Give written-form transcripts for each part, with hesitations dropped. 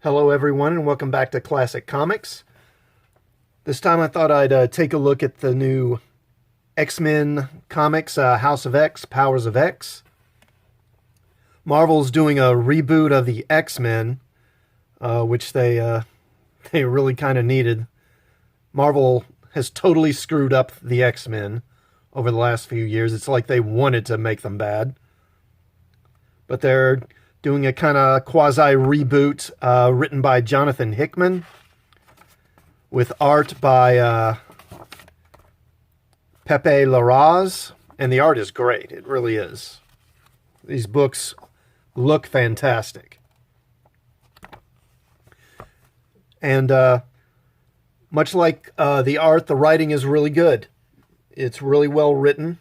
Hello everyone and welcome back to Classic Comics. This time I thought I'd take a look at the new X-Men comics, House of X, Powers of X. Marvel's doing a reboot of the X-Men, which they really kind of needed. Marvel has totally screwed up the X-Men over the last few years. It's like they wanted to make them bad. But they're doing a kind of quasi-reboot written by Jonathan Hickman with art by Pepe Larraz. And the art is great. It really is. These books look fantastic. And much like the art, the writing is really good. It's really well written.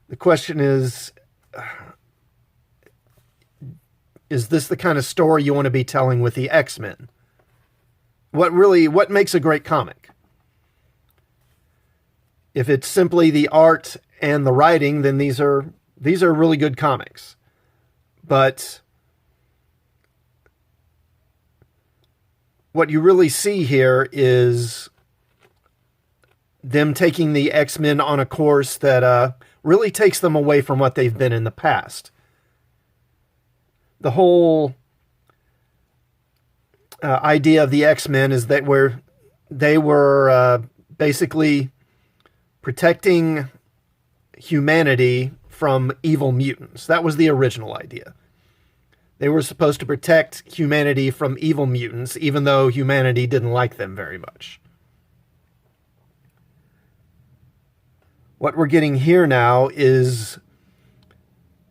The question is this the kind of story you want to be telling with the X-Men? What makes a great comic? If it's simply the art and the writing, then these are really good comics. But what you really see here is them taking the X-Men on a course that really takes them away from what they've been in the past. The whole idea of the X-Men is that they were basically protecting humanity from evil mutants. That was the original idea. They were supposed to protect humanity from evil mutants, even though humanity didn't like them very much. What we're getting here now is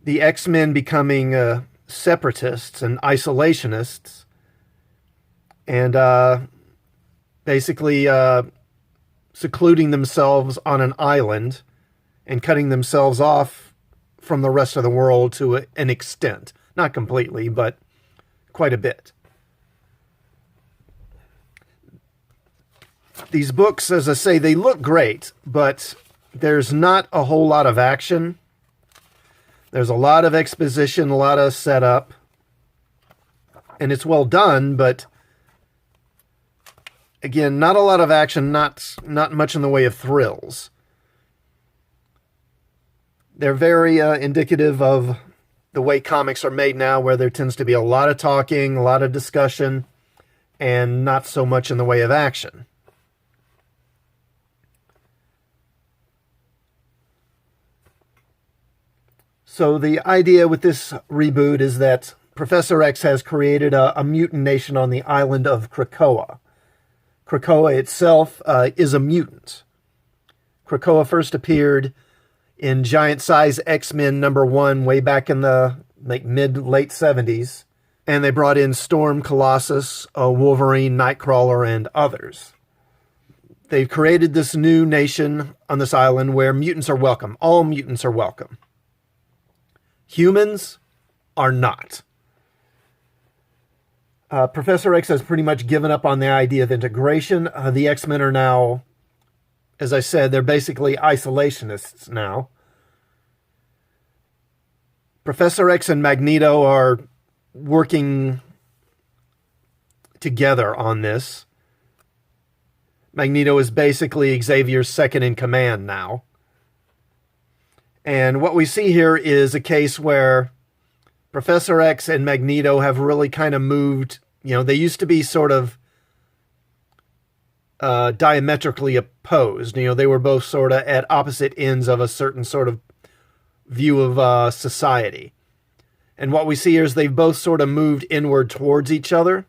the X-Men becoming separatists and isolationists, and basically secluding themselves on an island and cutting themselves off from the rest of the world to an extent. Not completely, but quite a bit. These books, as I say, they look great, but there's not a whole lot of action. There's a lot of exposition, a lot of setup, and it's well done, but again, not a lot of action, not much in the way of thrills. They're very indicative of the way comics are made now, where there tends to be a lot of talking, a lot of discussion, and not so much in the way of action. So the idea with this reboot is that Professor X has created a mutant nation on the island of Krakoa. Krakoa itself is a mutant. Krakoa first appeared in Giant Size X-Men #1 way back in the mid-late 70s. And they brought in Storm, Colossus, Wolverine, Nightcrawler, and others. They've created this new nation on this island where mutants are welcome. All mutants are welcome. Humans are not. Professor X has pretty much given up on the idea of integration. The X-Men are now, as I said, they're basically isolationists now. Professor X and Magneto are working together on this. Magneto is basically Xavier's second in command now. And what we see here is a case where Professor X and Magneto have really kind of moved. They used to be sort of diametrically opposed. They were both sort of at opposite ends of a certain sort of view of society. And what we see here is they've both sort of moved inward towards each other.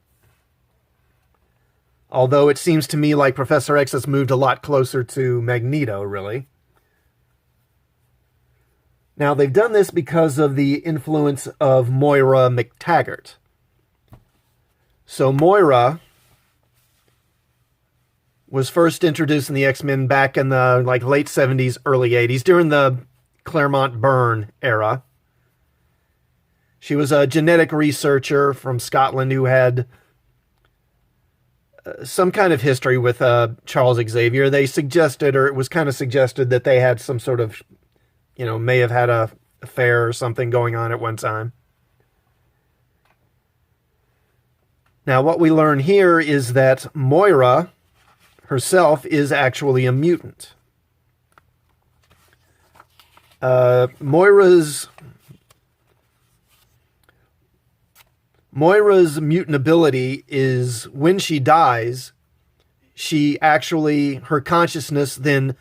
Although it seems to me like Professor X has moved a lot closer to Magneto, really. Now, they've done this because of the influence of Moira McTaggart. So Moira was first introduced in the X-Men back in the late 70s, early 80s, during the Claremont Byrne era. She was a genetic researcher from Scotland who had some kind of history with Charles Xavier. They suggested, or it was kind of suggested, that they had some sort of may have had a affair or something going on at one time. Now, what we learn here is that Moira herself is actually a mutant. Moira's mutant ability is when she dies, her consciousness then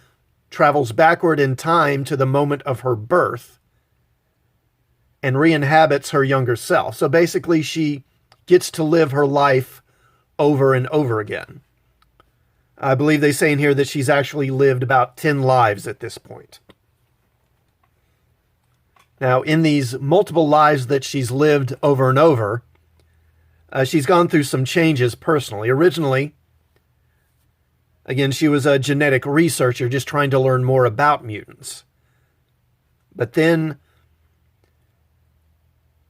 travels backward in time to the moment of her birth and re-inhabits her younger self. So basically, she gets to live her life over and over again. I believe they say in here that she's actually lived about 10 lives at this point. Now, in these multiple lives that she's lived over and over, she's gone through some changes personally. Originally, again, she was a genetic researcher just trying to learn more about mutants. But then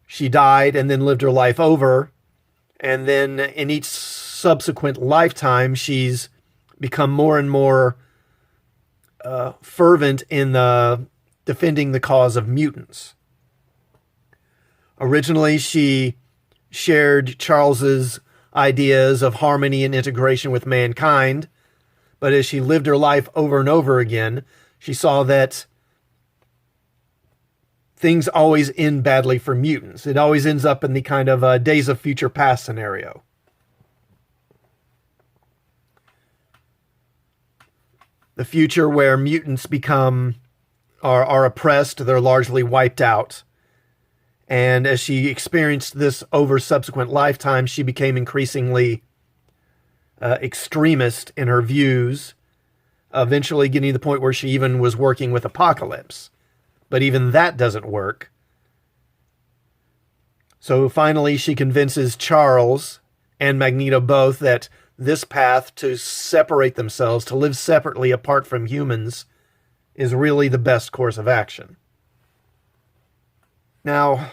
she died and then lived her life over. And then in each subsequent lifetime, she's become more and more fervent in defending the cause of mutants. Originally, she shared Charles's ideas of harmony and integration with mankind, but as she lived her life over and over again, she saw that things always end badly for mutants. It always ends up in the kind of Days of Future Past scenario. The future where mutants are oppressed, they're largely wiped out. And as she experienced this over subsequent lifetimes, she became increasingly extremist in her views, eventually getting to the point where she even was working with Apocalypse. But even that doesn't work. So finally, she convinces Charles and Magneto both that this path to separate themselves, to live separately apart from humans, is really the best course of action. Now,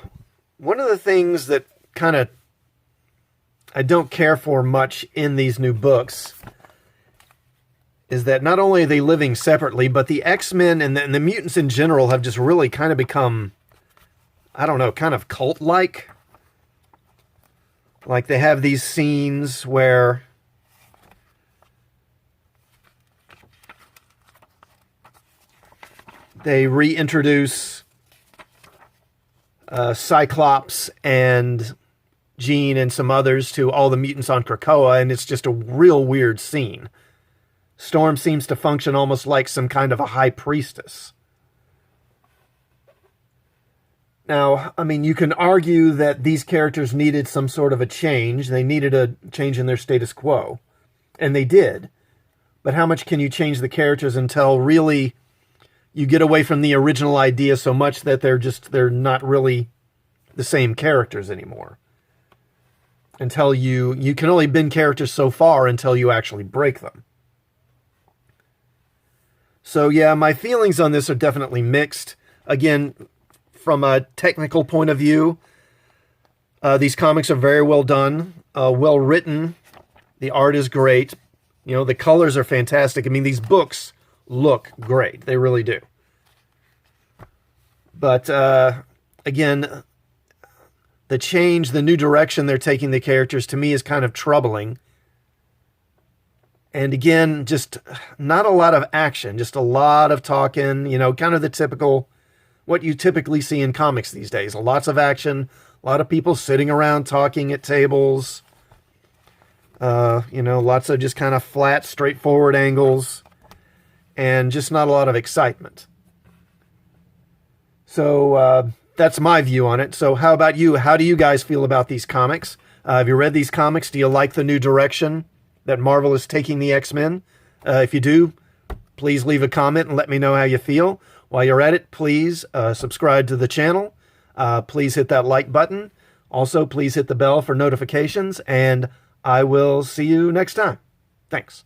one of the things that kind of I don't care for much in these new books is that not only are they living separately, but the X-Men and the mutants in general have just really kind of become, I don't know, kind of cult-like. Like they have these scenes where they reintroduce Cyclops and Jean and some others to all the mutants on Krakoa, and it's just a real weird scene. Storm seems to function almost like some kind of a high priestess. Now, I mean, you can argue that these characters needed some sort of a change. They needed a change in their status quo. And they did. But how much can you change the characters until really you get away from the original idea so much that they're not really the same characters anymore? Until you can only bend characters so far until you actually break them. So yeah, my feelings on this are definitely mixed. Again, from a technical point of view, these comics are very well done, well written. The art is great. You know, the colors are fantastic. I mean, these books look great. They really do. But again, the change, the new direction they're taking the characters, to me is kind of troubling. And again, just not a lot of action, just a lot of talking, you know, kind of the typical, what you typically see in comics these days. Lots of action, a lot of people sitting around talking at tables, you know, lots of just kind of flat, straightforward angles, and just not a lot of excitement. So that's my view on it. So how about you? How do you guys feel about these comics? Have you read these comics? Do you like the new direction that Marvel is taking the X-Men? If you do, please leave a comment and let me know how you feel. While you're at it, please subscribe to the channel. Please hit that like button. Also, please hit the bell for notifications, and I will see you next time. Thanks.